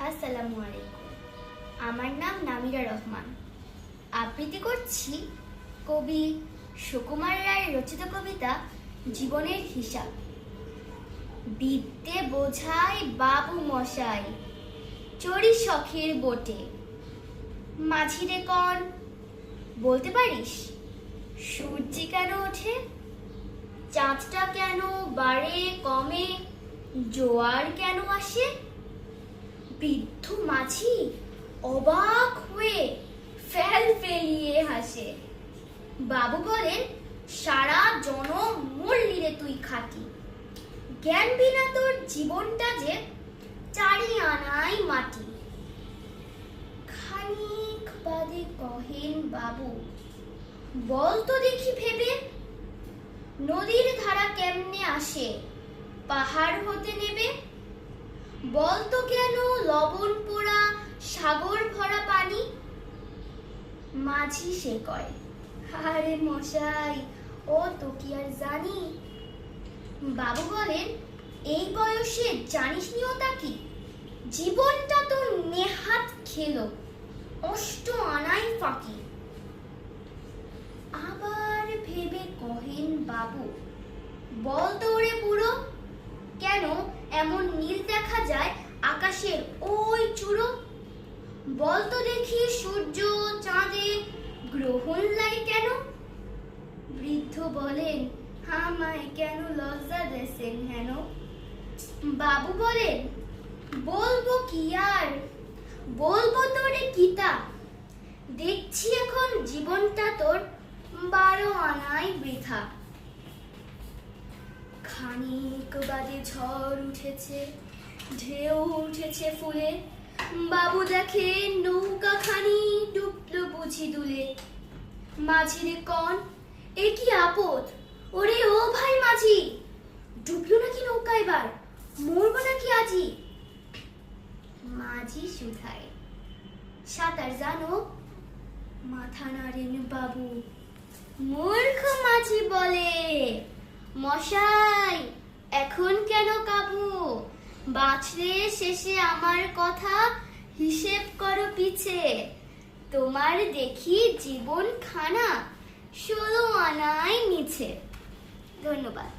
আসসালামু আলাইকুম। আমার নাম নামিরা রহমান। আবৃত্তি করছি কবি সুকুমার রায়ের রচিত কবিতা জীবনের হিসাব। বিদ্যে বোঝাই বাবু মশাই, চড়ি শখের বোটে। মাঝিরে কন বলতে পারিস সূর্যি কেন ওঠে? চাঁদটা কেন বাড়ে কমে, জোয়ার কেন আসে? বৃদ্ধ মাঝি অবাক হয়ে ফেল ফেলিয়ে হাসে। বাবু বলেন, সারা জনম মরলি রে তুই খাটি, জ্ঞান বিনা তোর জীবনটা যে চারি আনাই মাটি। খানিক বাদে কহেন বাবু, বল তো দেখি ভেবে, নদীর ধারা কেমনে আসে পাহাড় হতে নেবে? বলতো কেন লবণ পোড়া সাগর ভরা পানি? মাঝি সে কয়, আরে মশাই ও তো কি আর জানি। বাবু বলেন, এই বয়সে জানিস নি ওটা কি? জীবনটা তো নেহাত খেলো, অষ্ট আনাই ফাঁকি। আবার ভেবে কহেন বাবু, বল তো ওরে বুড়ো, কেন এমন নীল দেখা যায় আকাশের ওই চূড়ো? বল তো দেখি সূর্য চাঁদে গ্রহণ লাগে কেন? বৃদ্ধ বলেন, আমায় কেন লজ্জা দেশেন হেন? বাবু বলেন, বলবো কি আর, বলবো তোরে কিতা, দেখছি এখন জীবনটা তোর 12 আনাই বৃথা। খানিক বাদে ঝড় উঠেছে, ঢেউ উঠেছে ফুলে, বাবু দেখে নৌকা খানি ডুবলো বুঝি দুলে। মাঝিরে কন, এ কি আপদ, ওরে ও ভাই মাঝি, ডুবলো নাকি নৌকা এবার, মরবো নাকি আজি? মাঝি শুধায়, সাঁতার জানো? মাথা নাড়েন বাবু। মূর্খ মাঝি বলে, মশাই এখন কেন কাবু, বাঁচলে শেষে আমার কথা হিসেব করো পিছে। তোমার দেখি জীবন খানা 16 আনাই মিছে। ধন্যবাদ।